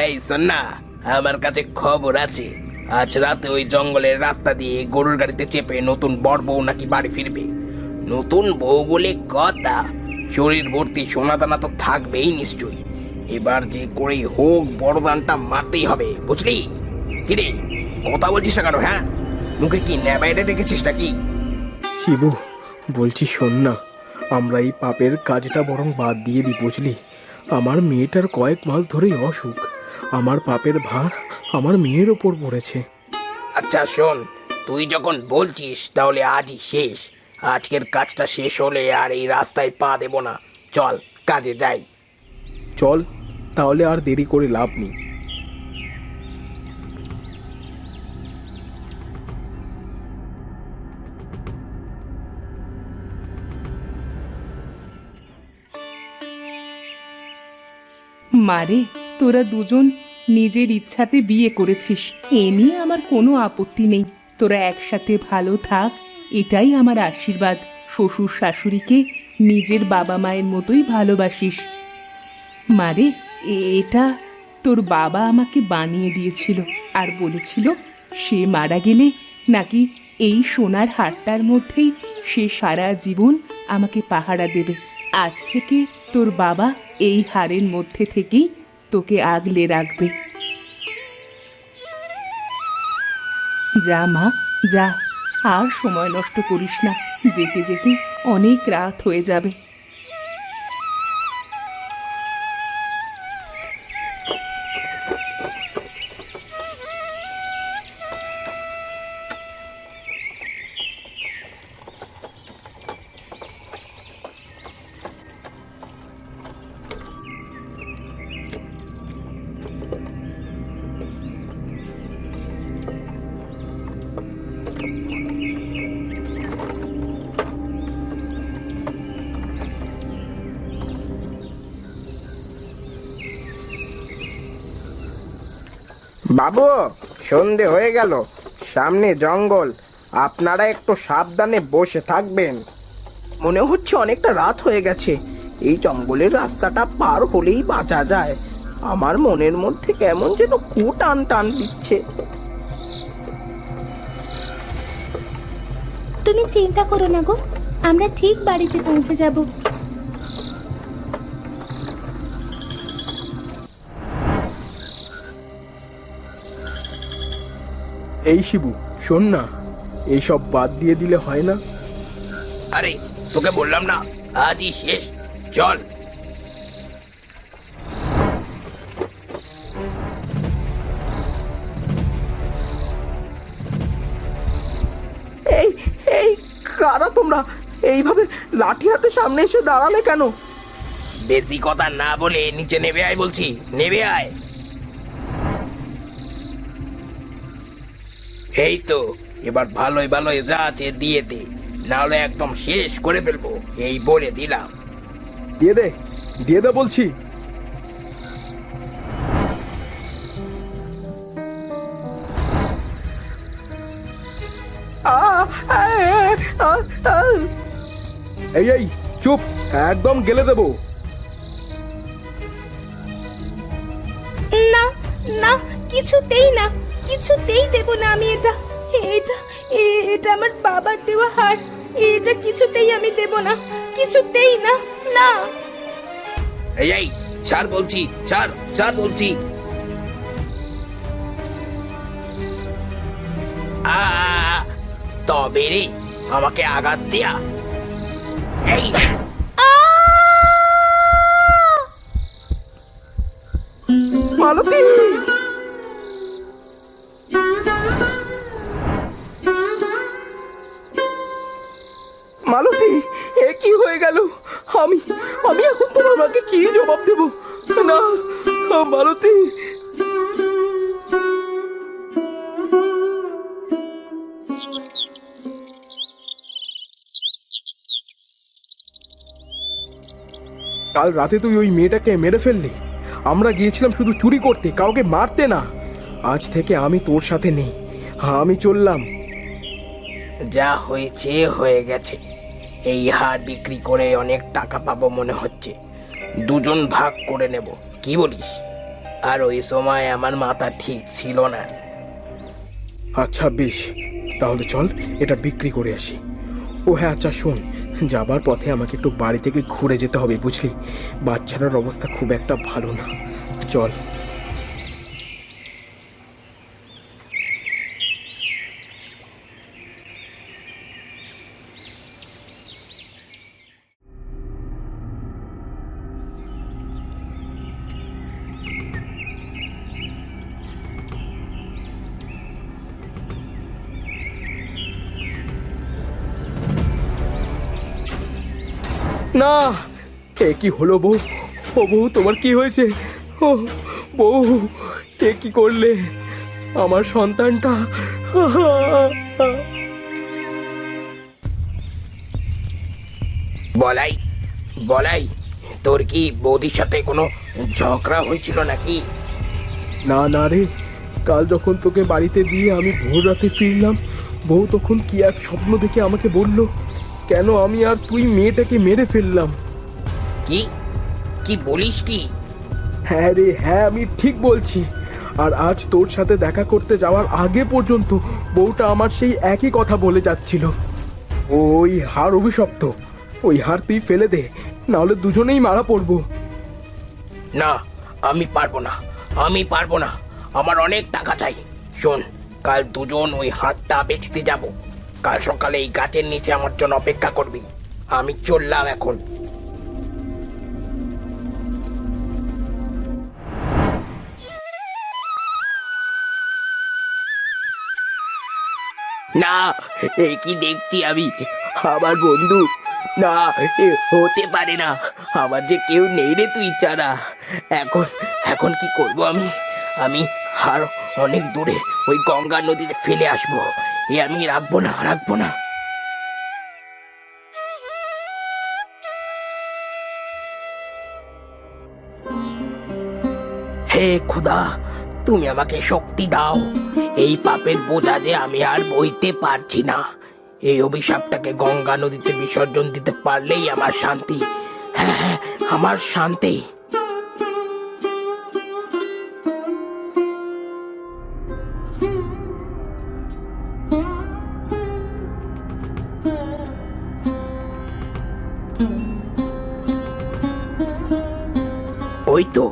এই শোন না, আমার কাছে খবর আছে। আজ রাতে ওই জঙ্গলের রাস্তা দিয়ে গরুর গাড়িতে চেপে নতুন বর বউ নাকি বাড়ি ফিরবে। নতুন বউ বলে কথা, শরীর ভর্তি সোনা দানা তো থাকবেই নিশ্চয়ই। এবার যে করেই হোক বড়দানটা মারতেই হবে, বুঝলি? কিরে, কথা বলছিস না কেন? হ্যাঁ, মুখে কি নেবাইটা রেখেছিস নাকি? শিবু, বলছি শোন না, আমরা এই পাপের কাজটা বরং বাদ দিয়ে দিই, বুঝলি? আমার মেয়েটার কয়েক মাস ধরেই অসুখ। আমার পাপের ভার আমার মেয়ের ওপর পড়েছে। আচ্ছা শোন, তুই যখন বলছিস তাহলে আজই শেষ। আজকের কাজটা শেষ হলে আর এই রাস্তায় পা দেব না। চল কাজে যাই। চল, তাহলে আর দেরি করে লাভ নেই। মারে, তোরা দুজন নিজের ইচ্ছাতে বিয়ে করেছিস, এ নিয়ে আমার কোনো আপত্তি নেই। তোরা একসাথে ভালো থাক, এটাই আমার আশীর্বাদ। শ্বশুর শাশুড়িকে নিজের বাবা মায়ের মতোই ভালোবাসিস। মারে, এটা তোর বাবা আমাকে বানিয়ে দিয়েছিল আর বলেছিল সে মারা গেলে নাকি এই সোনার হারটার মধ্যেই সে সারা জীবন আমাকে পাহারা দেবে। আজ থেকে তোর বাবা এই হারের মধ্যে থেকেই তোকে আগলে রাখবে। যা মা, যা, আর সময় নষ্ট করিস না, যেতে যেতে অনেক রাত হয়ে যাবে। বাবু, সন্ধে হয়ে গেল, সামনে জঙ্গল, আপনারা একটু সাবধানে বসে থাকবেন। মনে হচ্ছে অনেকটা রাত হয়ে গেছে। এই জঙ্গলের রাস্তাটা পার হলেই বাঁচা যায়। আমার মনের মধ্যে কেমন যেন কু টান টান দিচ্ছে। তুমি চিন্তা করো না গো, আমরা ঠিক বাড়িতে পৌঁছে যাব। এই শিবু, শোন না, এইসব বাদ দিয়ে দিলে হয় না? আরে তোকে বললাম না আজই শেষ। চল। এই এই কারা তোমরা? এইভাবে লাঠি হাতে সামনে এসে দাঁড়ালে কেন? বেশি কথা না বলে নিচে নেবে আয় বলছি, নেবে আয়। এই তো, এবার ভালোই ভালোই যা আছে দিয়ে দে, নাহলে একদম শেষ করে ফেলবো, এই বলে দিলাম। দিয়ে দে, দিয়ে দে বলছি। এই এই চুপ, একদম গেলে দেবো। না না, কিছুতেই না, কিছুতেই দেব না আমি। এটা এটা এটা আমার বাবার দেওয়া হার, এটা কিছুতেই আমি দেব না, কিছুতেই না, না। এই এই ছাড় বলছি, ছাড় ছাড় বলছি। তবে রে আমাকে আঘাত দেয়া। এই মালতী, মালতী, এ কি হয়ে গেল? আমি আমি এখন তোমার মাকে কি জবাব দেব? না মালতী। কাল রাতে তুই ওই মেয়েটাকে মেরে ফেললি। আমরা গিয়েছিলাম শুধু চুরি করতে, কাউকে মারতে না। আজ থেকে আমি তোর সাথে নেই, আমি চললাম। যা হয়েছে হয়ে গেছে। এই হার বিক্রি করে অনেক টাকা পাবো মনে হচ্ছে, দুজন ভাগ করে নেব, কি বলিস? আর ওই সময় আমার মাথা ঠিক ছিল না। আচ্ছা বেশ, তাহলে চল এটা বিক্রি করে আসি। ও হ্যাঁ, আচ্ছা শোন, যাবার পথে আমাকে একটু বাড়ি থেকে ঘুরে যেতে হবে বুঝলি, বাচ্চাটার অবস্থা খুব একটা ভালো না। চল। না, এ কি হলো বউ? ও বউ, তোমার কি হয়েছে? ও বউ, এ কি করলে আমার সন্তানটা? বলাই, বলাই, তোর কি বৌদির সাথে কোনো ঝগড়া হয়েছিল নাকি? না না রে, কাল যখন তোকে বাড়িতে দিয়ে আমি ভোর রাতে ফিরলাম, বউ তখন কি এক স্বপ্ন দেখে আমাকে বলল কেন আমি আর তুই মেয়েটাকে মেরে ফেললাম। কি কি বলিস কি? হ্যাঁ রে হ্যাঁ, আমি ঠিক বলছি। আর আজ তোর সাথে দেখা করতে যাওয়ার আগে পর্যন্ত বউটা আমার সেই একই কথা বলে যাচ্ছিল। ওই হাড় অভিশপ্ত, ওই হাড় তুই ফেলে দে, নাহলে দুজনেই মারা পড়বো। না, আমি পারবো না, আমি পারবো না, আমার অনেক টাকা চাই। শোন, কাল দুজন ওই হাটটা বেচতে যাব। কাল সকালে এই গাছের নিচে আমার জন্য অপেক্ষা করবি। আমি চললাম এখন। না, এ কি দেখছি আমি? আমার বন্ধু? না, এ হতে পারে না। আমার যে কেউ নেই রে তুই ছাড়া। এখন এখন কি করব আমি? আমি আর অনেক দূরে ওই গঙ্গা নদীতে ফেলে আসবো। এ আমি রাখবো না, রাখবো না। হে খোদা, তুমি আমাকে শক্তি দাও। এই পাপের বোঝা যে আমি আর বইতে পারছি না। এই অভিশাপটাকে গঙ্গা নদীতে বিসর্জন দিতে পারলেই আমার শান্তি। হ্যাঁ হ্যাঁ, আমার শান্তি। ওই তো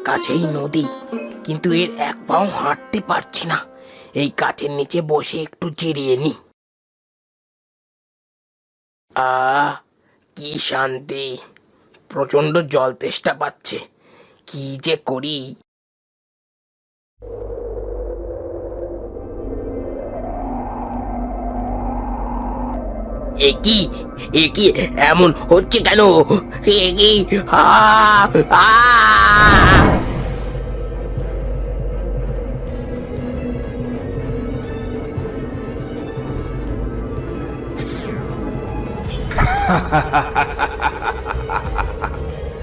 কাছেই নদী, কিন্তু এর এক পাও হাঁটতে পারছি না। এই গাছের নিচে বসে একটু জিরিয়ে নি। কি শান্তি! প্রচন্ড জল তেষ্টা পাচ্ছে। কি যে করি! এ কি এমন হচ্ছে কেন? এ কি? আ আ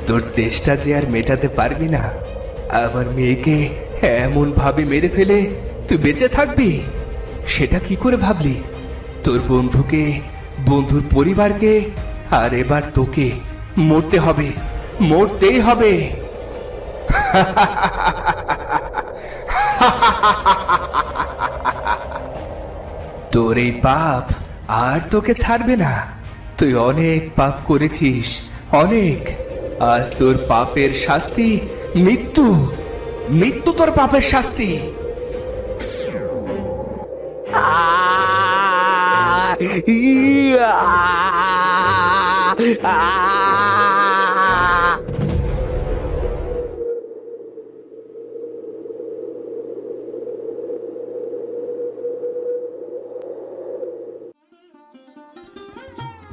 তোর তেষ্টা যে আর মেটাতে পারবি না। আমার মেয়েকে এমন ভাবে মেরে ফেলে তুই বেঁচে থাকবি, সেটা কি করে ভাবলি? তোর বন্ধুকে, বন্ধুর পরিবারকে, আর এবার তোকে মরতে হবে, মরতেই হবে। তোর এই পাপ আর তোকে ছাড়বে না। তুই অনেক পাপ করেছিস, অনেক। আজ তোর পাপের শাস্তি মৃত্যু। মৃত্যু তোর পাপের শাস্তি।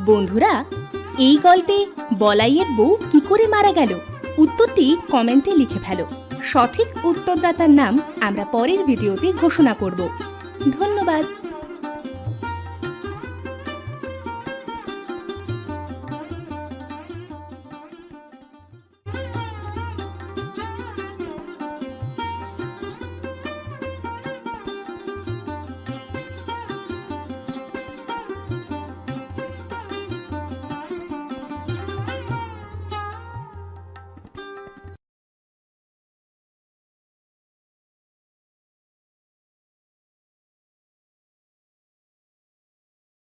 বন্ধুরা, এই গল্পে বলাইয়ের বউ কি করে মারা গেল, উত্তরটি কমেন্টে লিখে ফেলো। সঠিক উত্তরদাতার নাম আমরা পরের ভিডিওতে ঘোষণা করব। ধন্যবাদ।